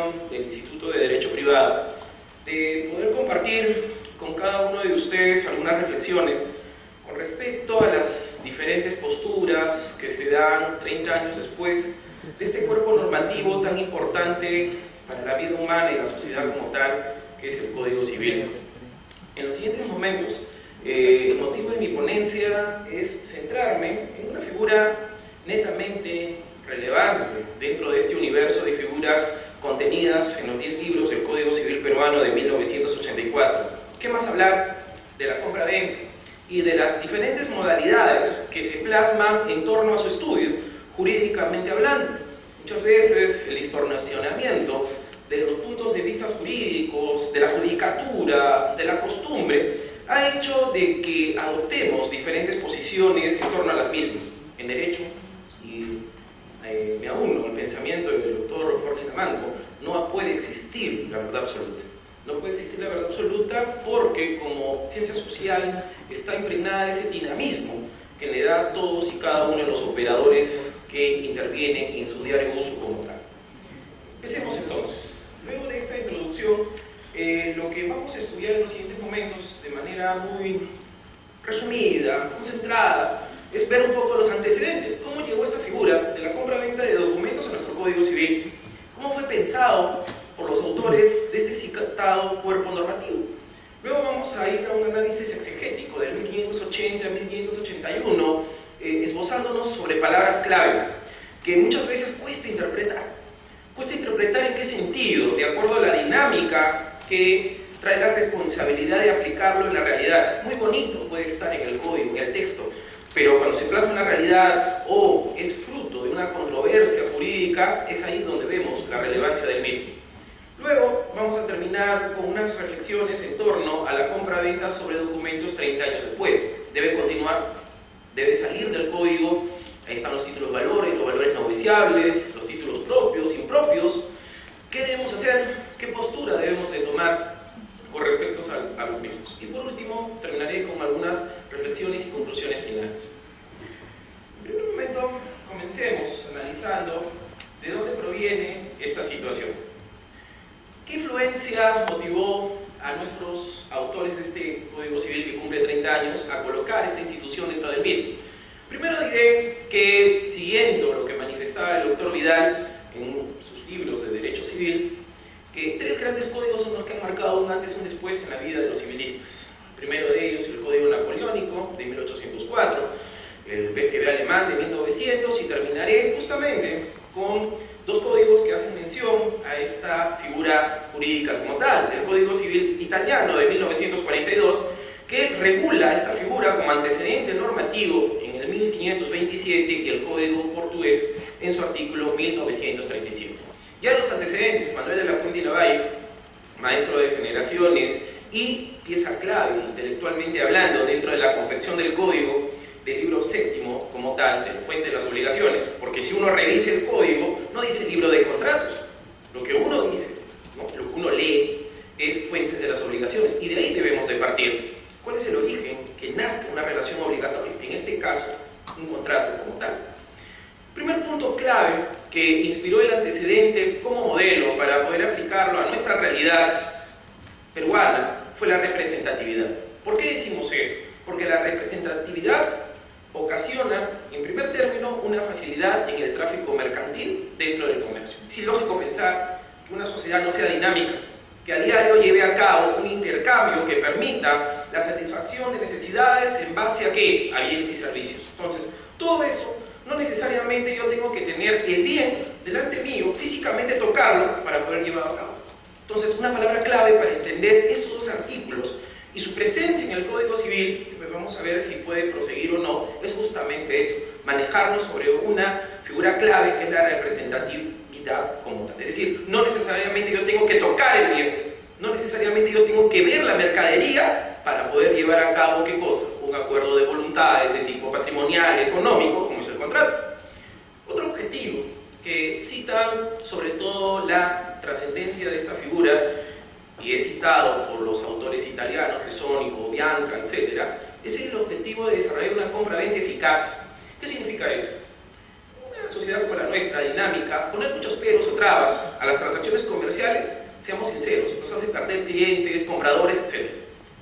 intención del Instituto de Derecho Privado de poder compartir con cada uno de ustedes algunas reflexiones con respecto a las diferentes posturas que se dan 30 años después de este cuerpo normativo tan importante para la vida humana y la sociedad como tal, que es el Código Civil. En los siguientes momentos, el motivo de mi ponencia es centrarme en una figura netamente relevante dentro de este universo de figuras contenidas en los 10 libros del Código Civil peruano de 1984. ¿Qué más hablar de la compra-venta y de las diferentes modalidades que se plasman en torno a su estudio, jurídicamente hablando? Muchas veces el distorsionamiento de los puntos de vista jurídicos, de la judicatura, de la costumbre, ha hecho de que adoptemos diferentes posiciones en torno a las mismas. En derecho, y me auno al pensamiento del doctor Jorge Tamanco, no puede existir la verdad absoluta. No puede existir la verdad absoluta porque como ciencia social está impregnada de ese dinamismo que le da a todos y cada uno de los operadores que intervienen en su diario uso como tal. Empecemos entonces. Luego de esta introducción, lo que vamos a estudiar en los siguientes momentos de manera muy resumida, concentrada, es ver un poco los antecedentes, cómo llegó esta figura de la compra-venta de documentos a nuestro Código Civil, cómo fue pensado por los autores de este citado cuerpo normativo. Luego vamos a ir a un análisis exegético del 1580 a 1581, esbozándonos sobre palabras clave, que muchas veces cuesta interpretar. Cuesta interpretar en qué sentido, de acuerdo a la dinámica que trae la responsabilidad de aplicarlo en la realidad. Muy bonito puede estar en el código, en el texto, pero cuando se plasma en la realidad o es fruto de una controversia jurídica, es ahí donde vemos la relevancia del mismo. Luego vamos a terminar con unas reflexiones en torno a la compra-venta sobre documentos 30 años después. Debe continuar, debe salir del código. Ahí están los títulos valores, los valores no viciables, los títulos propios, impropios. ¿Qué debemos hacer? ¿Qué postura debemos de tomar con respecto a los mismos? Y por último, terminaré con algunas reflexiones y conclusiones finales. En primer momento, comencemos analizando de dónde proviene esta situación. ¿Qué influencia motivó a nuestros autores de este Código Civil que cumple 30 años a colocar esta institución dentro del mismo? Primero diré que, siguiendo lo que manifestaba el doctor Vidal en sus libros de Derecho Civil, que tres grandes códigos son los que han marcado un antes y un después en la vida de los civilistas. El primero de ellos, el Código Napoleónico de 1804, el BGB alemán de 1900, y terminaré justamente con dos códigos que hacen mención a esta figura jurídica como tal, el Código Civil italiano de 1942, que regula esta figura como antecedente normativo en el 1527 y el Código portugués en su artículo 1935. Ya los antecedentes, Manuel de la Fuente y Lavalle, maestro de generaciones y pieza clave intelectualmente hablando dentro de la confección del Código del libro séptimo como tal, de la Fuente de las Obligaciones, porque si uno revisa el Código, no dice libro de contratos, lo que uno dice, ¿no? Lo que uno lee es Fuentes de las Obligaciones, y de ahí debemos de partir. ¿Cuál es el origen que nace una relación obligatoria? En este caso, un contrato como tal. Primer punto clave que inspiró el antecedente como modelo para poder aplicarlo a nuestra realidad peruana fue la representatividad. ¿Por qué decimos eso? Porque la representatividad ocasiona, en primer término, una facilidad en el tráfico mercantil dentro del comercio. Es ilógico pensar que una sociedad no sea dinámica, que a diario lleve a cabo un intercambio que permita la satisfacción de necesidades en base a ¿qué? A bienes y servicios. Entonces, todo eso, no necesariamente yo tengo que tener el bien delante mío, físicamente tocarlo, para poder llevarlo a cabo. Entonces, una palabra clave para entender estos dos artículos y su presencia en el Código Civil, que pues vamos a ver si puede proseguir o no, es justamente eso, manejarnos sobre una figura clave que es la representatividad como tal. Es decir, no necesariamente yo tengo que tocar el bien, no necesariamente yo tengo que ver la mercadería para poder llevar a cabo ¿qué cosa? Un acuerdo de voluntades de tipo patrimonial, económico, como es el contrato. Otro objetivo que citan sobre todo la trascendencia de esta figura, y es citado por los autores italianos, Resónico, Bianca, etc., es el objetivo de desarrollar una compra-venta eficaz. ¿Qué significa eso? Una sociedad como la nuestra, dinámica, dinámica, poner muchos peros o trabas a las transacciones comerciales, seamos sinceros, nos hace perder clientes, compradores, etc.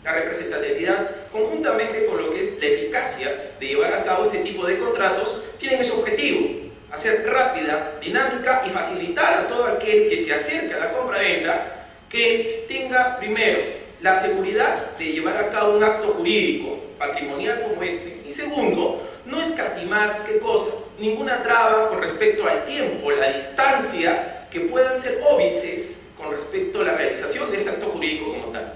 La representatividad, conjuntamente con lo que es la eficacia de llevar a cabo este tipo de contratos, tienen ese objetivo: hacer rápida, dinámica y facilitar a todo aquel que se acerque a la compra-venta que tenga, primero, la seguridad de llevar a cabo un acto jurídico patrimonial como este, y segundo, no escatimar, ¿qué cosa?, ninguna traba con respecto al tiempo, la distancia, que puedan ser óbices con respecto a la realización de este acto jurídico como tal.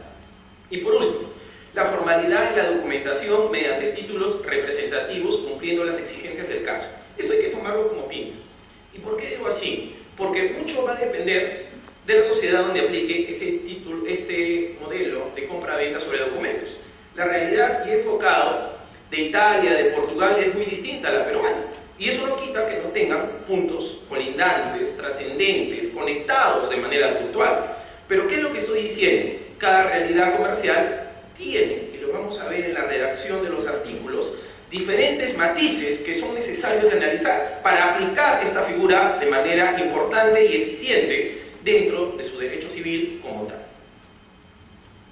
Y por último, la formalidad en la documentación mediante títulos representativos cumpliendo las exigencias del caso. Eso hay que tomarlo como pinza. ¿Y por qué digo así? Porque mucho va a depender de la sociedad donde aplique este modelo de compra-venta sobre documentos. La realidad y enfocado de Italia, de Portugal, es muy distinta a la peruana. Y eso no quita que no tengan puntos colindantes, trascendentes, conectados de manera puntual. Pero ¿qué es lo que estoy diciendo? Cada realidad comercial tiene, y lo vamos a ver en la redacción de los artículos, diferentes matices que son necesarios de analizar para aplicar esta figura de manera importante y eficiente dentro de su derecho civil como tal.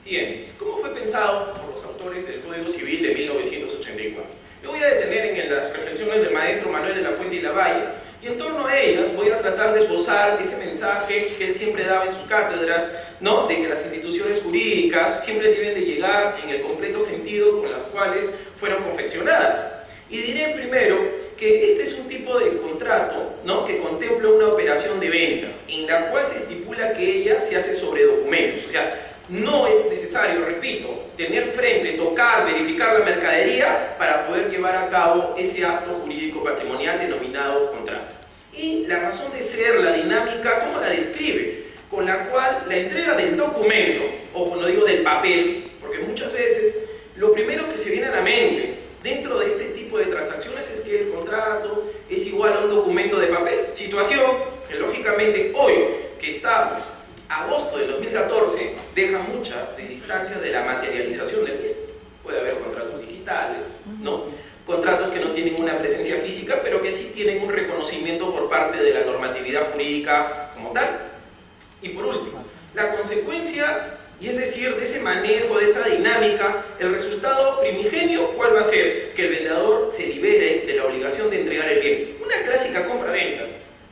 Bien, ¿cómo fue pensado por los autores del Código Civil de 1984? Me voy a detener en las reflexiones del maestro Manuel de la Fuente y Lavalle, y en torno a ellas voy a tratar de esbozar ese mensaje que él siempre daba en sus cátedras, ¿no?, de que las instituciones jurídicas siempre deben de llegar en el completo sentido con las cuales fueron confeccionadas. Y diré primero que este es un tipo de contrato, ¿no?, que contempla una operación de venta, en la cual se estipula que ella se hace sobre documentos. O sea, no es necesario, repito, tener frente, tocar, verificar la mercadería para poder llevar a cabo ese acto jurídico patrimonial denominado contrato. Y la razón de ser, la dinámica, ¿cómo la describe? Con la cual la entrega del documento, o cuando digo del papel, porque muchas veces lo primero que se viene a la mente dentro de este tipo de transacciones es que el contrato es igual a un documento de papel, situación que lógicamente hoy que estamos agosto de 2014 deja mucha de distancia de la materialización del mismo. Puede haber contratos digitales, ¿no?, contratos que no tienen una presencia física, pero que sí tienen un reconocimiento por parte de la normatividad jurídica como tal. Y por último, la consecuencia, y es decir, de ese manejo, de esa dinámica, el resultado primigenio, ¿cuál va a ser? Que el vendedor se libere de la obligación de entregar el bien. Una clásica compra-venta.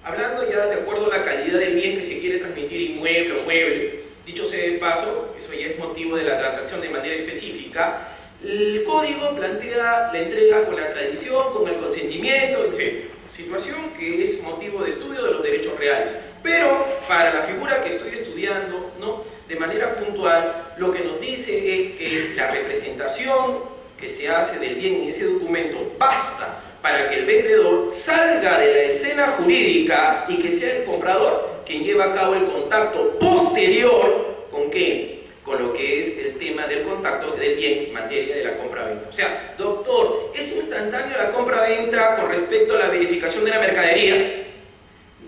Hablando ya de acuerdo a la calidad del bien que se quiere transmitir, inmueble o mueble, dicho sea de paso, eso ya es motivo de la transacción de manera específica, el código plantea la entrega con la tradición, con el consentimiento, etc. Situación que es motivo de estudio de los derechos reales. Pero para la figura que estoy estudiando, ¿no?, de manera puntual, lo que nos dice es que la representación que se hace del bien en ese documento basta para que el vendedor salga de la escena jurídica y que sea el comprador quien lleva a cabo el contacto posterior ¿con qué? Con lo que es el tema del contacto del bien en materia de la compra-venta. O sea, doctor, ¿es instantáneo la compra-venta con respecto a la verificación de la mercadería?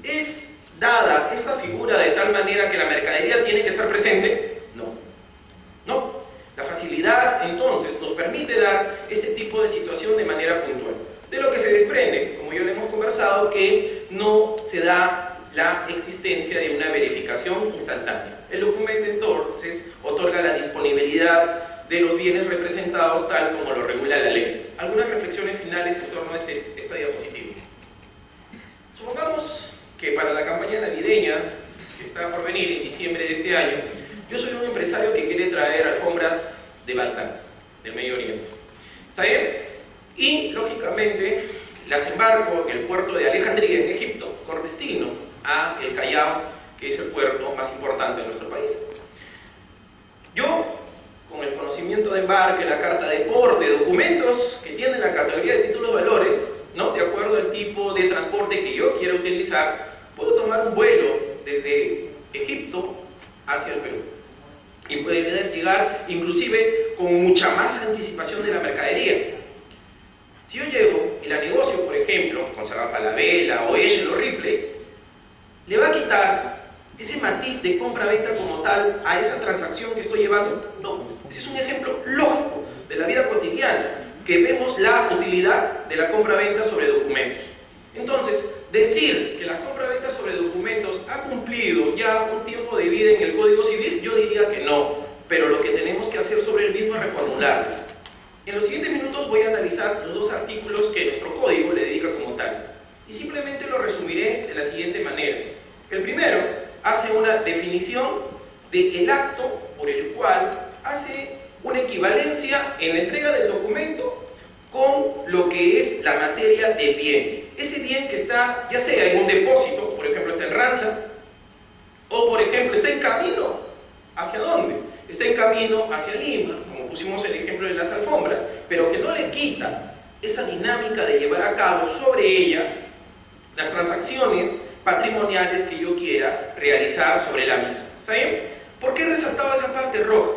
¿Es dada esta figura de tal manera que la mercadería tiene que estar presente? No. No. La facilidad, entonces, nos permite dar este tipo de situación de manera puntual. De lo que se desprende, como ya lo hemos conversado, que no se da la existencia de una verificación instantánea. El documento, entonces, otorga la disponibilidad de los bienes representados tal como lo regula la ley. Algunas reflexiones finales en torno a esta diapositiva. Supongamos que para la campaña navideña, que está por venir en diciembre de este año, yo soy un empresario que quiere traer alfombras de Balcán, del Medio Oriente. ¿Está bien? Y, lógicamente, las embarco en el puerto de Alejandría, en Egipto, con destino a el Callao, que es el puerto más importante de nuestro país. Yo, con el conocimiento de embarque, la carta de porte, documentos que tienen la categoría de títulos de valores, ¿no?, de acuerdo al tipo de transporte que yo quiero utilizar, puedo tomar un vuelo desde Egipto hacia el Perú. Y puede llegar inclusive con mucha más anticipación de la mercadería. Si yo llego y la negocio, por ejemplo, con Saga Falabella o Eshel o Ripley, le va a quitar ese matiz de compra-venta como tal a esa transacción que estoy llevando. No, ese es un ejemplo lógico de la vida cotidiana, que vemos la utilidad de la compra-venta sobre documentos. Entonces, decir que la compra-venta sobre cumplido ya un tiempo de vida en el Código Civil? Yo diría que no, pero lo que tenemos que hacer sobre el mismo es reformularlo. En los siguientes minutos voy a analizar los dos artículos que nuestro código le dedica como tal, y simplemente lo resumiré de la siguiente manera. El primero hace una definición del acto por el cual hace una equivalencia en la entrega del documento con lo que es la materia del bien. Ese bien que está, ya sea en un depósito, por ejemplo está en ranza, o por ejemplo está en camino, ¿hacia dónde? Está en camino hacia Lima, como pusimos el ejemplo de las alfombras, pero que no le quita esa dinámica de llevar a cabo sobre ella las transacciones patrimoniales que yo quiera realizar sobre la misma. ¿Está bien? ¿Por qué resaltaba esa parte roja?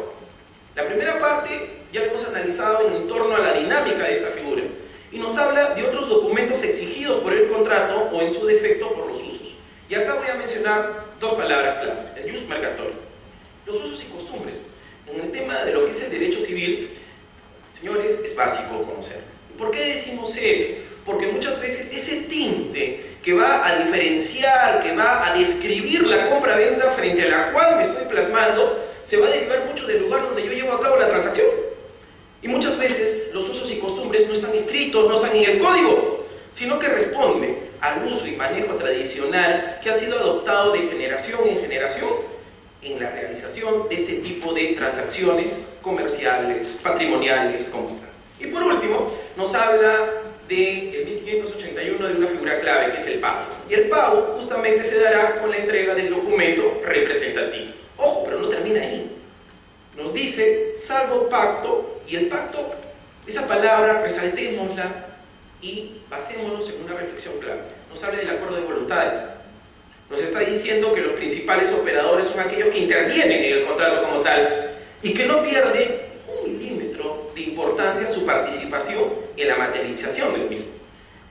La primera parte ya la hemos analizado en torno a la dinámica de esta figura y nos habla de otros documentos exigidos por el contrato o en su defecto por los usos. Y acá voy a mencionar dos palabras claves: el jus mercatorio, los usos y costumbres. En el tema de lo que es el derecho civil, señores, es básico conocer. ¿Por qué decimos eso? Porque muchas veces ese tinte que va a diferenciar, que va a describir la compra-venta frente a la cual me estoy plasmando, se va a derivar mucho del lugar donde yo llevo a cabo la transacción. Y muchas veces los usos y costumbres no están escritos, no están en el código, sino que responden al uso y manejo tradicional que ha sido adoptado de generación en generación en la realización de este tipo de transacciones comerciales, patrimoniales, como tal. Y por último, nos habla del 1581 de una figura clave que es el pago. Y el pago justamente se dará con la entrega del documento representativo. Ojo, pero no termina ahí. Nos dice, salvo pacto, y el pacto, esa palabra, resaltémosla y basémonos en una reflexión clave. Nos habla del acuerdo de voluntades. Nos está diciendo que los principales operadores son aquellos que intervienen en el contrato como tal y que no pierden un milímetro de importancia su participación en la materialización del mismo,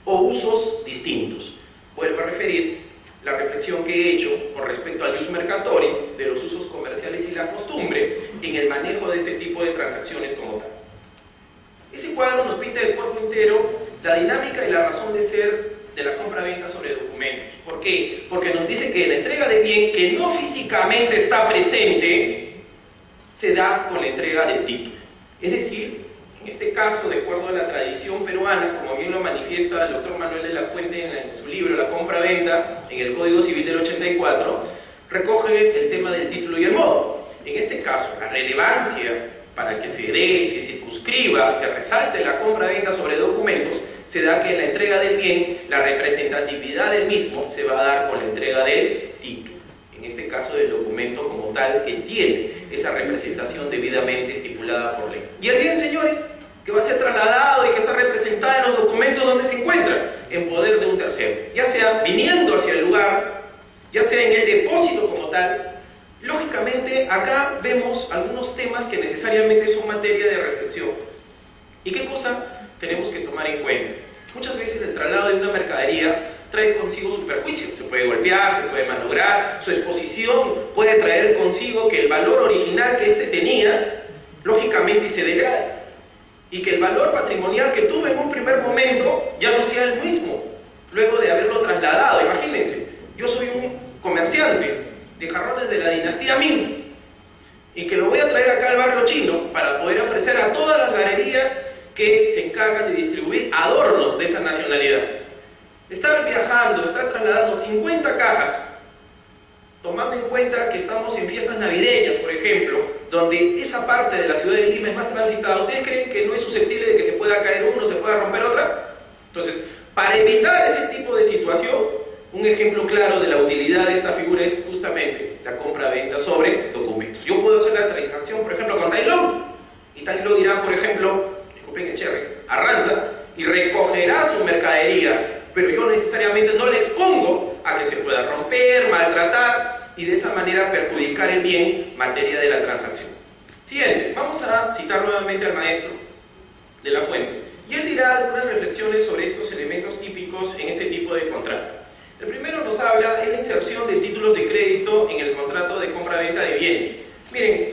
o usos distintos. Vuelvo a referir la reflexión que he hecho con respecto al jus mercatori, de los usos comerciales y la costumbre, en el manejo de este tipo de transacciones como tal. Ese cuadro nos pinta de cuerpo entero la dinámica y la razón de ser de la compra-venta sobre documentos. ¿Por qué? Porque nos dice que la entrega de bien que no físicamente está presente se da con la entrega del título. Es decir, en este caso, de acuerdo a la tradición peruana, como bien lo manifiesta el doctor Manuel de la Fuente en su libro La compra-venta, en el Código Civil del 84, recoge el tema del título y el modo. En este caso, la relevancia para que se dé, se circunscriba, se resalte la compra-venta sobre documentos, se da que en la entrega del bien, la representatividad del mismo se va a dar con la entrega del título. En este caso, del documento como tal, que tiene esa representación debidamente estipulada por ley. Y el bien, señores, que va a ser trasladado y que está representada en los documentos donde se encuentra, en poder de un tercero, ya sea viniendo hacia el lugar, ya sea en el depósito como tal. Lógicamente, acá vemos algunos temas que necesariamente son materia de reflexión. ¿Y qué cosa tenemos que tomar en cuenta? Muchas veces el traslado de una mercadería trae consigo su perjuicio, se puede golpear, se puede malograr, su exposición puede traer consigo que el valor original que éste tenía, lógicamente se degrade, y que el valor patrimonial que tuve en un primer momento ya no sea el mismo, luego de haberlo trasladado. Imagínense, yo soy un comerciante de jarrones de la dinastía Ming, y que lo voy a traer acá al barrio chino para poder ofrecer a todas las galerías que se encargan de distribuir adornos de esa nacionalidad. Estar viajando, estar trasladando 50 cajas, tomando en cuenta que estamos en fiestas navideñas, por ejemplo, donde esa parte de la ciudad de Lima es más transitada. ¿Ustedes creen que no es susceptible de que se pueda caer uno, se pueda romper otra? Entonces, para evitar ese tipo de situación, un ejemplo claro de la utilidad de esta figura es justamente la compra-venta sobre documentos. Yo puedo hacer la transacción, por ejemplo, con Tailón, y Tailón irá, por ejemplo, disculpen el cherry, a Ranza, y recogerá su mercadería, pero yo necesariamente no le expongo a que se pueda romper, maltratar, y de esa manera perjudicar el bien materia de la transacción. Siguiente, vamos a citar nuevamente al maestro de la Fuente, y él dirá algunas reflexiones sobre estos elementos típicos en este tipo de contrato. El primero nos habla de la inserción de títulos de crédito en el contrato de compra-venta de bienes. Miren,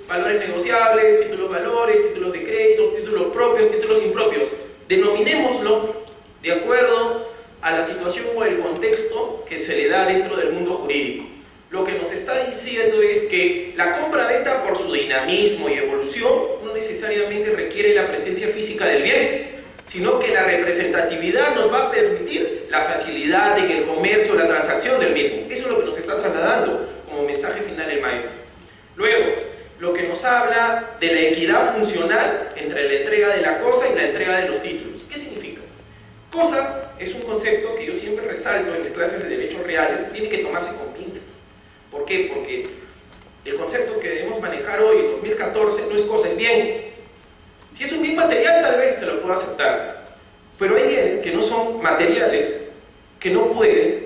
valores negociables, títulos valores, títulos de crédito, títulos propios, títulos impropios. Denominémoslo de acuerdo a la situación o el contexto que se le da dentro del mundo jurídico. lo que nos está diciendo es que la compra-venta, por su dinamismo y evolución, no necesariamente requiere la presencia física del bien, sino que la representatividad nos va a permitir la facilidad en el comercio, la transacción del mismo. Eso es lo que nos está trasladando como mensaje final el maestro. Luego, lo que nos habla de la equidad funcional entre la entrega de la cosa y la entrega de los títulos. ¿Qué significa? Cosa es un concepto que yo siempre resalto en mis clases de derechos reales, tiene que tomarse con pinzas. ¿Por qué? Porque el concepto que debemos manejar hoy, en 2014, no es cosa, es bien. Si es un bien material, tal vez te lo puedo aceptar. Pero hay bienes que no son materiales, que no pueden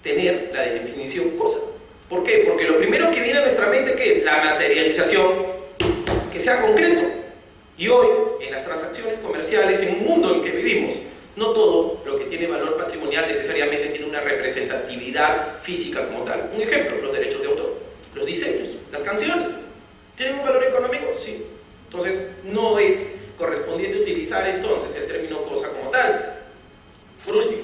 tener la definición cosa. ¿Por qué? Porque lo primero que viene a nuestra mente, ¿qué es? La materialización, que sea concreto. Y hoy, en las transacciones comerciales, en un mundo en que vivimos, no todo lo que tiene valor patrimonial necesariamente tiene una representatividad física como tal. Un ejemplo, los derechos de autor, los diseños, las canciones. ¿Tienen un valor económico? Sí. Entonces, no es correspondiente utilizar entonces el término cosa como tal. Por último,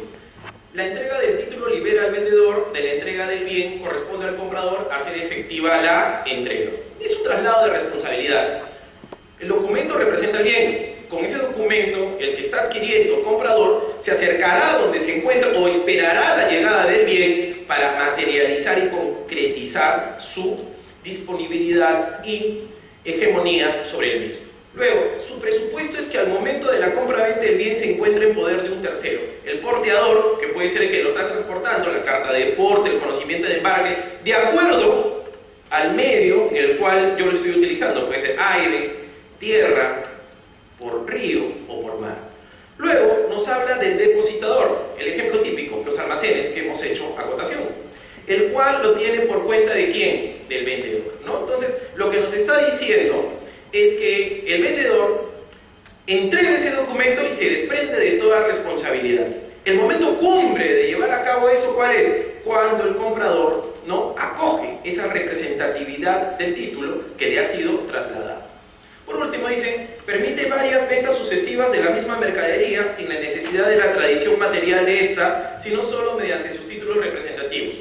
la entrega del título libera al vendedor de la entrega del bien, corresponde al comprador hacer efectiva la entrega. Es un traslado de responsabilidad. El documento representa el bien. Con ese documento, el que está adquiriendo, comprador, se acercará a donde se encuentra o esperará la llegada del bien para materializar y concretizar su disponibilidad y hegemonía sobre el mismo. Luego, su presupuesto es que al momento de la compra-venta el bien se encuentra en poder de un tercero. El porteador, que puede ser el que lo está transportando, la carta de porte, el conocimiento de embarque, de acuerdo al medio en el cual yo lo estoy utilizando. Puede ser aire, tierra, por río o por mar. Luego nos habla del depositador, el ejemplo típico, los almacenes que hemos hecho acotación, el cual lo tiene por cuenta de ¿quién? Del vendedor, ¿no? Entonces, lo que nos está diciendo es que el vendedor entrega ese documento y se desprende de toda responsabilidad. El momento cumbre de llevar a cabo eso, ¿cuál es? Cuando el comprador no acoge esa representatividad del título que le ha sido trasladada. Por último, dicen, permite varias ventas sucesivas de la misma mercadería sin la necesidad de la tradición material de esta, sino solo mediante sus títulos representativos.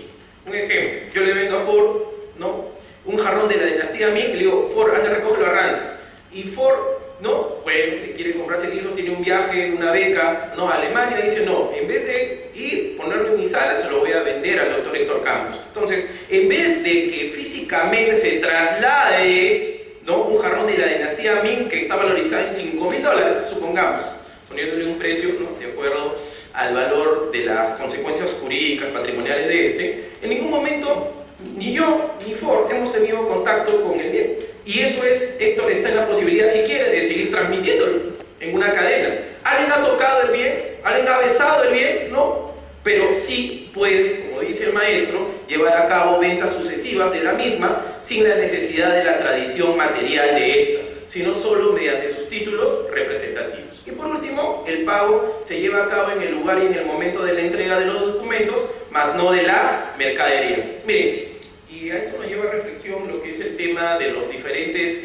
Un ejemplo, yo le vendo a Ford, ¿no?, un jarrón de la dinastía Ming, le digo, Ford, anda, recoge la Arranza. Y Ford, ¿no?, bueno, quiere comprarse el hijo, tiene un viaje, una beca, ¿no?, a Alemania, dice, no, en vez de ir, ponerlo en mi sala, se lo voy a vender al doctor Héctor Campos. Entonces, en vez de que físicamente se traslade, ¿no?, un jarrón de la dinastía Ming que está valorizado en $5.000, supongamos, poniéndole un precio, ¿no?, de acuerdo al valor de las consecuencias jurídicas, patrimoniales de este, en ningún momento ni yo ni Ford hemos tenido contacto con el bien. Y eso es, Héctor está en la posibilidad, si quiere, de seguir transmitiéndolo en una cadena. ¿Alguien ha tocado el bien? ¿Alguien ha besado el bien? No. Pero sí puede, como dice el maestro, llevar a cabo ventas sucesivas de la misma sin la necesidad de la tradición material de esta, sino solo mediante sus títulos representativos. Y por último, el pago se lleva a cabo en el lugar y en el momento de la entrega de los documentos, más no de la mercadería. Miren, y a esto nos lleva a reflexión lo que es el tema de los diferentes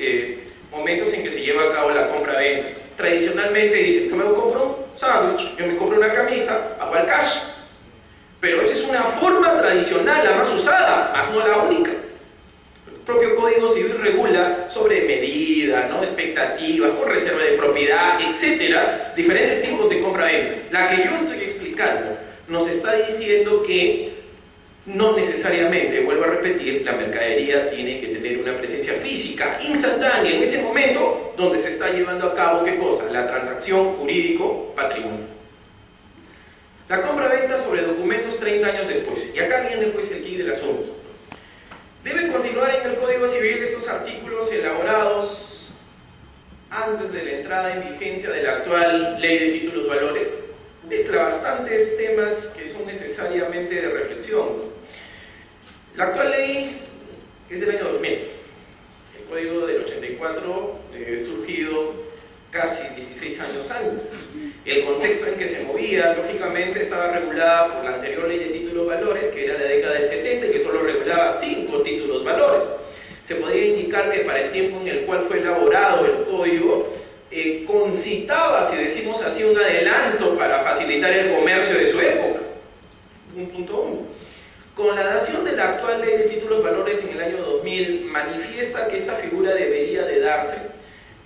momentos en que se lleva a cabo la compra-venta. Tradicionalmente dicen, yo me compro un sándwich, yo me compro una camisa, pago al cash. Pero esa es una forma tradicional, la más usada, más no la única. El propio Código Civil regula sobre medidas, ¿no?, expectativas, con reserva de propiedad, etcétera, diferentes tipos de compra-venta. La que yo estoy explicando nos está diciendo que no necesariamente, vuelvo a repetir, la mercadería tiene que tener una presencia física, instantánea, en ese momento donde se está llevando a cabo, ¿qué cosa? La transacción jurídico-patrimonial. La compra-venta sobre documentos 30 años después. Y acá viene pues el quid del asunto. Debe continuar en el Código Civil estos artículos elaborados antes de la entrada en vigencia de la actual Ley de Títulos Valores. Mezcla bastantes temas que son necesariamente de reflexión. La actual ley es del año 2000. El Código del 84 surgido casi 16 años antes. El contexto en que se movía, lógicamente, estaba regulada por la anterior Ley de Títulos Valores, que era de la década del 70 y que solo regulaba 5 títulos valores. Se podría indicar que para el tiempo en el cual fue elaborado el Código, concitaba, si decimos así, un adelanto para facilitar el comercio de su época. Un punto 1. Con la dación de la actual ley de títulos valores en el año 2000 manifiesta que esta figura debería de darse,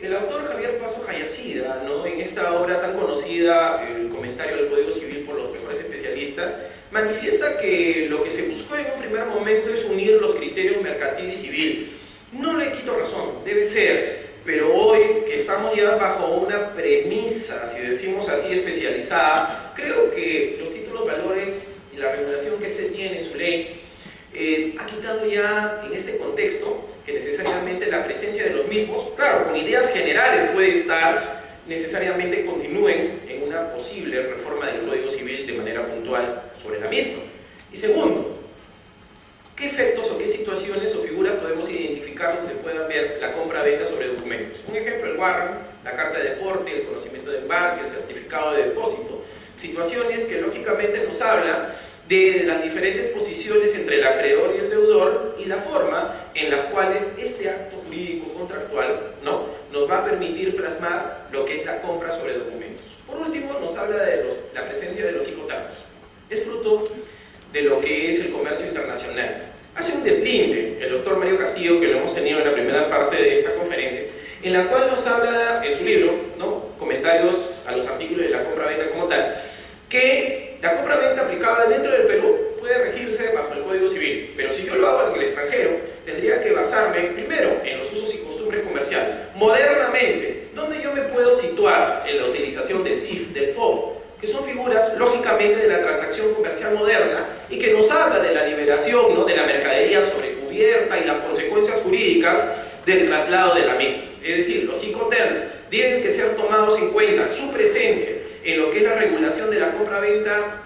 el autor Javier Paso Jayacida, ¿no?, en esta obra tan conocida, el comentario del Código Civil por los mejores especialistas, manifiesta que lo que se buscó en un primer momento es unir los criterios mercantil y civil. No le quito razón, debe ser, pero hoy que estamos ya bajo una premisa, si decimos así, especializada, creo que los títulos valores y la regulación que se tiene en su ley ha quitado ya en este contexto que necesariamente la presencia de los mismos, claro, con ideas generales puede estar, necesariamente continúen en una posible reforma del Código Civil de manera puntual sobre la misma. Y segundo, ¿qué efectos o qué situaciones o figuras podemos identificar donde puedan ver la compra-venta sobre documentos? Un ejemplo, el warrant, la carta de aporte, el conocimiento de embarque, el certificado de depósito. Situaciones que lógicamente nos hablan de las diferentes posiciones entre el acreedor y el deudor y la forma en las cuales este acto jurídico contractual, ¿no?, nos va a permitir plasmar lo que es la compra sobre documentos. Por último, nos habla de la presencia de los psicotabs. Es fruto de lo que es el comercio internacional. Hace un deslinde el doctor Mario Castillo, que lo hemos tenido en la primera parte de esta conferencia, en la cual nos habla en su libro, ¿no?, comentarios a los artículos de la compra-venta como tal, que la compra-venta aplicada dentro del Perú puede regirse bajo el Código Civil, pero si yo lo hago en el extranjero, tendría que basarme primero en los usos y costumbres comerciales. Modernamente, ¿dónde yo me puedo situar en la utilización del CIF, del FOB? Que son figuras, lógicamente, de la transacción comercial moderna y que nos habla de la liberación, ¿no?, de la mercadería sobrecubierta y las consecuencias jurídicas del traslado de la misma. Es decir, los Incoterms tienen que ser tomados en cuenta, su presencia en lo que es la regulación de la compra-venta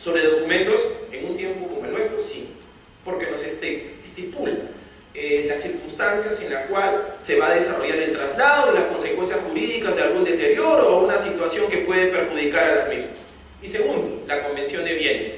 sobre documentos en un tiempo como el nuestro, sí, porque nos estipula las circunstancias en las cuales se va a desarrollar el traslado, las consecuencias jurídicas de algún deterioro o una situación que puede perjudicar a las mismas. Y segundo, la Convención de Viena.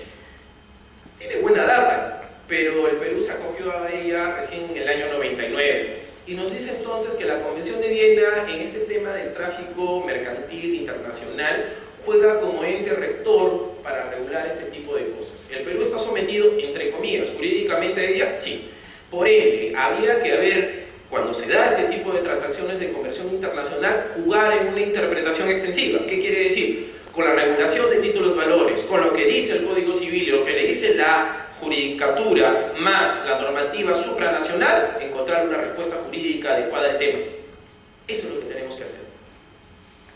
Tiene buena data, pero el Perú se acogió a ella recién en el año 99. Y nos dice entonces que la Convención de Viena, en este tema del tráfico mercantil internacional, juega como ente rector para regular este tipo de cosas. El Perú está sometido, entre comillas, jurídicamente a ella, sí. Por ende, había que haber, cuando se da este tipo de transacciones de conversión internacional, jugar en una interpretación extensiva. ¿Qué quiere decir? Con la regulación de títulos valores, con lo que dice el Código Civil, lo que le dice la judicatura, más la normativa supranacional, encontrar una respuesta jurídica adecuada al tema. Eso es lo que tenemos que hacer,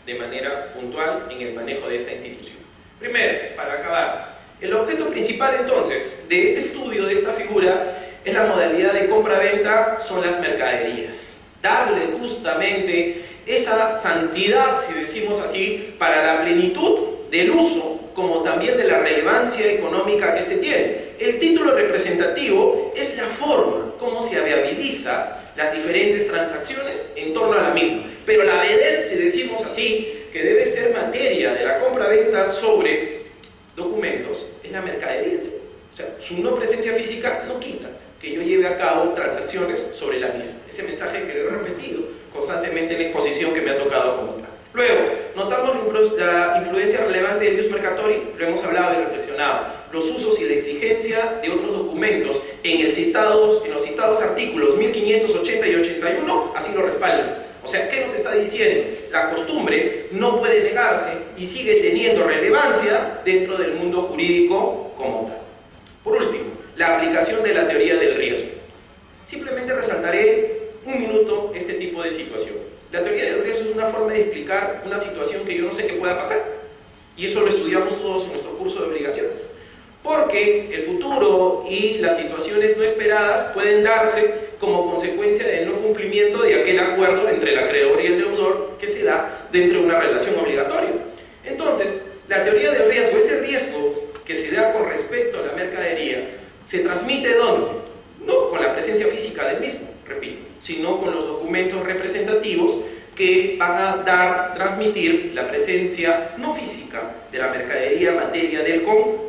de manera puntual, en el manejo de esta institución. Primero, para acabar, el objeto principal entonces de este estudio, de esta figura, es la modalidad de compra-venta, son las mercaderías. Darle justamente esa santidad, si decimos así, para la plenitud del uso, como también de la relevancia económica que se tiene. El título representativo es la forma como se viabiliza las diferentes transacciones en torno a la misma. Pero la vedette, si decimos así, que debe ser materia de la compra-venta sobre documentos, es la mercadería. O sea, su no presencia física no quita que yo lleve a cabo transacciones sobre la misma. Ese mensaje que lo he repetido constantemente en la exposición que me ha tocado comentar. Luego, notamos la influencia relevante del ius mercatori, lo hemos hablado y reflexionado. Los usos y la exigencia de otros documentos en los citados artículos 1580 y 81 así lo respaldan. O sea, ¿qué nos está diciendo? La costumbre no puede negarse y sigue teniendo relevancia dentro del mundo jurídico como tal. Por último, la aplicación de la teoría del riesgo. Simplemente resaltaré un minuto este tipo de situación. La teoría del riesgo es una forma de explicar una situación que yo no sé qué pueda pasar. Y eso lo estudiamos todos en nuestro curso de obligaciones. Porque el futuro y las situaciones no esperadas pueden darse como consecuencia del no cumplimiento de aquel acuerdo entre el acreedor y el deudor que se da dentro de una relación obligatoria. Entonces, la teoría del riesgo, ese riesgo que se da con respecto a la mercadería, ¿se transmite dónde? No con la presencia física del mismo, repito, sino con los documentos representativos que van a transmitir la presencia no física de la mercadería en materia del contrato.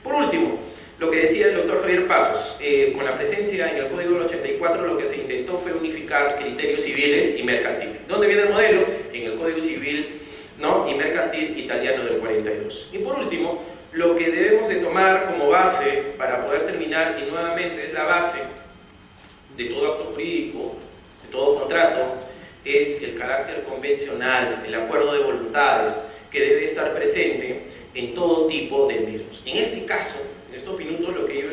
Por último, lo que decía el doctor Javier Pasos, con la presencia en el Código del 84 lo que se intentó fue unificar criterios civiles y mercantiles. ¿Dónde viene el modelo? En el Código Civil, ¿no?, y mercantil italiano del 42. Y por último, lo que debemos de tomar como base para poder terminar, y nuevamente es la base de todo acto jurídico, de todo contrato, es el carácter convencional, el acuerdo de voluntades que debe estar presente en todo tipo de mismos. En este caso, en estos minutos, lo que yo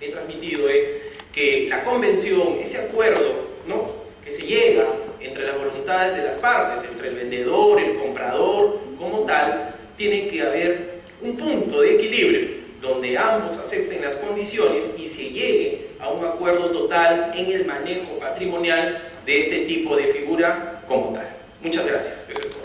he transmitido es que la convención, ese acuerdo, ¿no?, que se llega entre las voluntades de las partes, entre el vendedor, el comprador, como tal, tiene que haber un punto de equilibrio donde ambos acepten las condiciones y se llegue a un acuerdo total en el manejo patrimonial de este tipo de figura como tal. Muchas gracias. Eso es todo.